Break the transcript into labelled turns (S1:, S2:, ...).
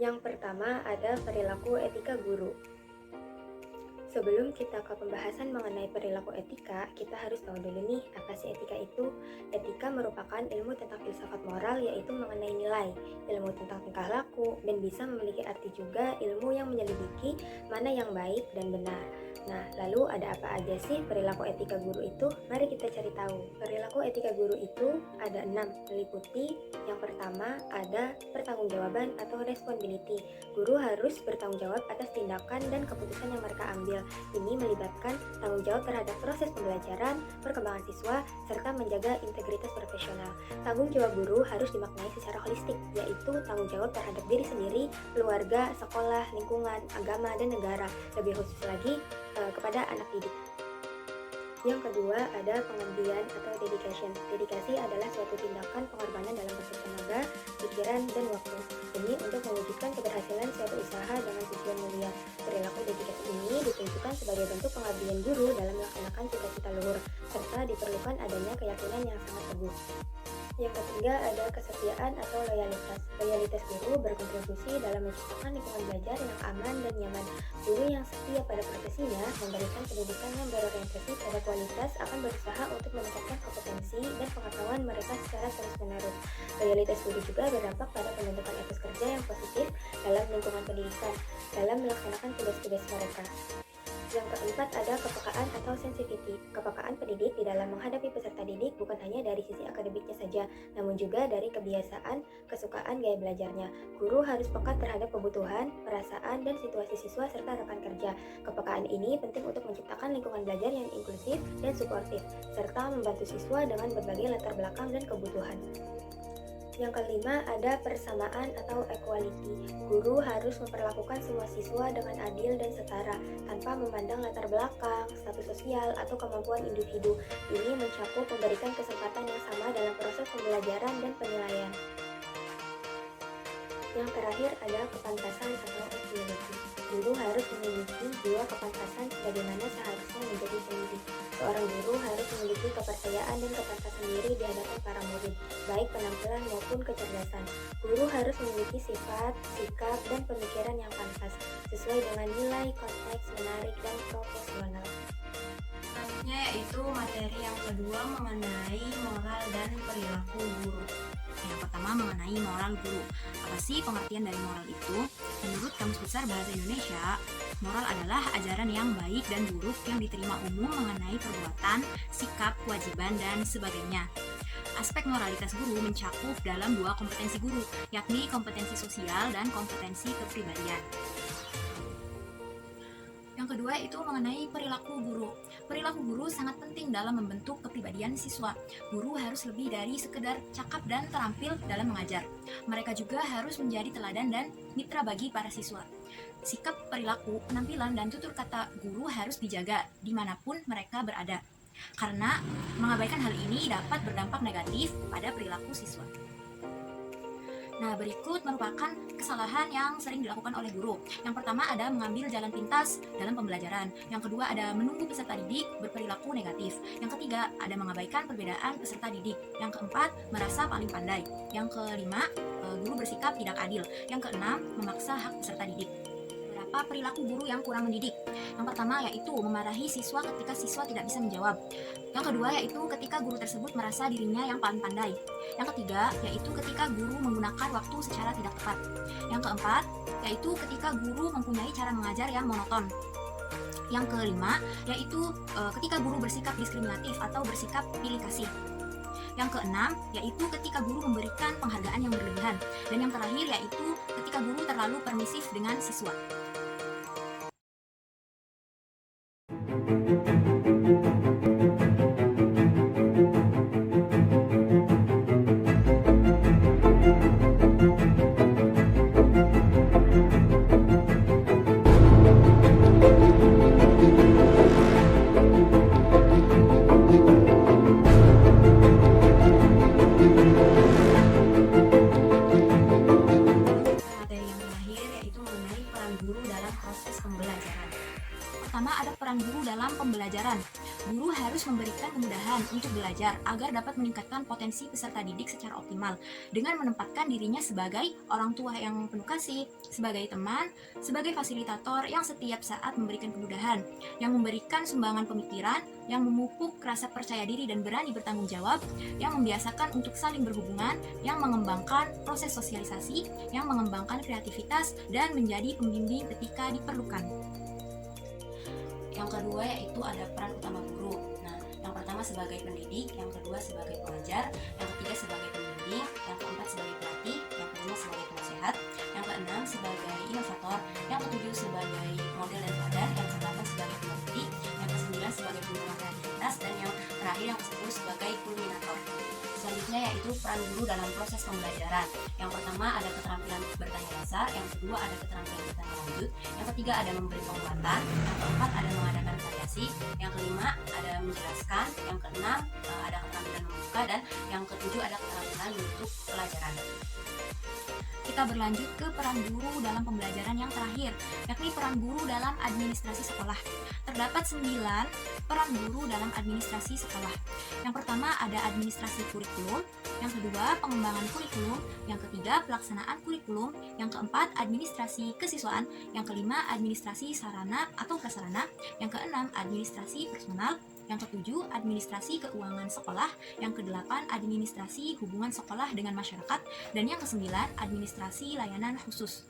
S1: Yang pertama ada perilaku etika guru. Sebelum kita ke pembahasan mengenai perilaku etika, kita harus tahu dulu nih apa sih etika itu. Etika merupakan ilmu tentang filsafat moral, yaitu mengenai nilai, ilmu tentang tingkah laku, dan bisa memiliki arti juga ilmu yang menyelidiki mana yang baik dan benar. Nah, lalu ada apa aja sih perilaku etika guru itu? Mari kita cari tahu. Perilaku etika guru itu ada 6, meliputi yang pertama ada pertanggungjawaban atau responsibility. Guru harus bertanggung jawab atas tindakan dan keputusan yang mereka ambil. Ini melibatkan tanggung jawab terhadap proses pembelajaran, perkembangan siswa, serta menjaga integritas profesional. Tanggung jawab guru harus dimaknai secara holistik, yaitu tanggung jawab terhadap diri sendiri, keluarga, sekolah, lingkungan, agama, dan negara. Lebih khusus lagi, kepada anak didik. Yang kedua ada pengabdian atau dedication. Dedikasi adalah suatu tindakan pengorbanan dalam bentuk tenaga, pikiran, dan waktu demi untuk mewujudkan keberhasilan suatu usaha dengan tujuan mulia. Perilaku dedikasi ini ditunjukkan sebagai bentuk pengabdian guru dalam melaksanakan cita-cita luhur, serta diperlukan adanya keyakinan yang sangat teguh. Yang ketiga ada kesetiaan atau loyalitas. Loyalitas guru berkontribusi dalam menciptakan lingkungan belajar yang aman dan nyaman. Guru yang setia pada profesinya, memberikan pendidikan yang berorientasi pada kualitas, akan berusaha untuk meningkatkan kompetensi dan pengetahuan mereka secara terus-menerus. Loyalitas guru juga berdampak pada pembentukan etos kerja yang positif dalam lingkungan pendidikan, dalam melaksanakan tugas-tugas mereka. Yang keempat ada kepekaan atau sensitivity. Kepekaan pendidik di dalam menghadapi peserta didik bukan hanya dari sisi akademiknya saja, namun juga dari kebiasaan, kesukaan gaya belajarnya. Guru harus peka terhadap kebutuhan, perasaan, dan situasi siswa serta rekan kerja. Kepekaan ini penting untuk menciptakan lingkungan belajar yang inklusif dan suportif, serta membantu siswa dengan berbagai latar belakang dan kebutuhan. Yang kelima ada persamaan atau equality. Guru harus memperlakukan semua siswa dengan adil dan setara, tanpa memandang latar belakang, status sosial, atau kemampuan individu. Ini mencakup memberikan kesempatan yang sama dalam proses pembelajaran dan penilaian. Yang terakhir ada kepantasan atau equality. Guru harus memiliki jiwa kepantasan sebagaimana seharusnya menjadi pendidik. Seorang guru harus memiliki kepercayaan dan kepantasan diri di hadapan para murid, baik penampilan maupun kecerdasan. Guru harus memiliki sifat, sikap, dan pemikiran yang pantas, sesuai dengan nilai, konteks, menarik, dan profesional.
S2: Selanjutnya yaitu materi yang kedua mengenai moral dan perilaku guru. Yang pertama mengenai moral guru. Apa sih pengertian dari moral itu? Menurut Kamus Besar Bahasa Indonesia, moral adalah ajaran yang baik dan buruk yang diterima umum mengenai perbuatan, sikap, kewajiban, dan sebagainya. Aspek moralitas guru mencakup dalam dua kompetensi guru, yakni kompetensi sosial dan kompetensi kepribadian. Yang kedua itu mengenai perilaku guru. Perilaku guru sangat penting dalam membentuk kepribadian siswa. Guru harus lebih dari sekedar cakap dan terampil dalam mengajar. Mereka juga harus menjadi teladan dan mitra bagi para siswa. Sikap, perilaku, penampilan, dan tutur kata guru harus dijaga dimanapun mereka berada. Karena mengabaikan hal ini dapat berdampak negatif pada perilaku siswa. Nah, berikut merupakan kesalahan yang sering dilakukan oleh guru. Yang pertama ada mengambil jalan pintas dalam pembelajaran. Yang kedua ada menunggu peserta didik berperilaku negatif. Yang ketiga ada mengabaikan perbedaan peserta didik. Yang keempat merasa paling pandai. Yang kelima guru bersikap tidak adil. Yang keenam memaksa hak peserta didik. Beberapa perilaku guru yang kurang mendidik. Yang pertama yaitu memarahi siswa ketika siswa tidak bisa menjawab. Yang kedua yaitu ketika guru tersebut merasa dirinya yang paling pandai. Yang ketiga yaitu ketika guru menggunakan waktu secara tidak tepat. Yang keempat yaitu ketika guru mempunyai cara mengajar yang monoton. Yang kelima yaitu ketika guru bersikap diskriminatif atau bersikap pilih kasih. Yang keenam yaitu ketika guru memberikan penghargaan yang berlebihan. Dan yang terakhir yaitu ketika guru terlalu permisif dengan siswa. Materi yang terakhir yaitu mengenai peran guru memberikan kemudahan untuk belajar agar dapat meningkatkan potensi peserta didik secara optimal dengan menempatkan dirinya sebagai orang tua yang penuh kasih, sebagai teman, sebagai fasilitator yang setiap saat memberikan kemudahan, yang memberikan sumbangan pemikiran, yang memupuk rasa percaya diri dan berani bertanggung jawab, yang membiasakan untuk saling berhubungan, yang mengembangkan proses sosialisasi, yang mengembangkan kreativitas, dan menjadi pembimbing ketika diperlukan. Yang kedua yaitu ada peran utama guru. Nah, yang pertama sebagai pendidik, yang kedua sebagai pengajar, yang ketiga sebagai pembimbing, yang keempat sebagai pelatih, yang kelima sebagai penasehat, yang keenam sebagai inovator, yang ketujuh sebagai model dan teladan, yang kedelapan sebagai peneliti, yang kesembilan sebagai pengembang kreativitas, dan yang terakhir yang kesepuluh sebagai kulminator. Selanjutnya yaitu peran guru dalam proses pembelajaran. Yang pertama ada keterampilan bertanya dasar, yang kedua ada keterampilan bertanya lanjut, yang ketiga ada memberi penguatan, yang keempat ada mengadakan variasi, yang kelima ada menjelaskan, yang keenam ada keterampilan membuka, dan yang ketujuh ada keterampilan untuk pelajaran. Kita berlanjut ke peran guru dalam pembelajaran yang terakhir, yakni peran guru dalam administrasi sekolah. Terdapat 9 peran guru dalam administrasi sekolah. Yang pertama ada administrasi kurikulum, yang kedua pengembangan kurikulum, yang ketiga pelaksanaan kurikulum, yang keempat administrasi kesiswaan, yang kelima administrasi sarana atau prasarana, yang keenam administrasi personal, yang ketujuh administrasi keuangan sekolah, yang kedelapan administrasi hubungan sekolah dengan masyarakat, dan yang kesembilan administrasi layanan khusus.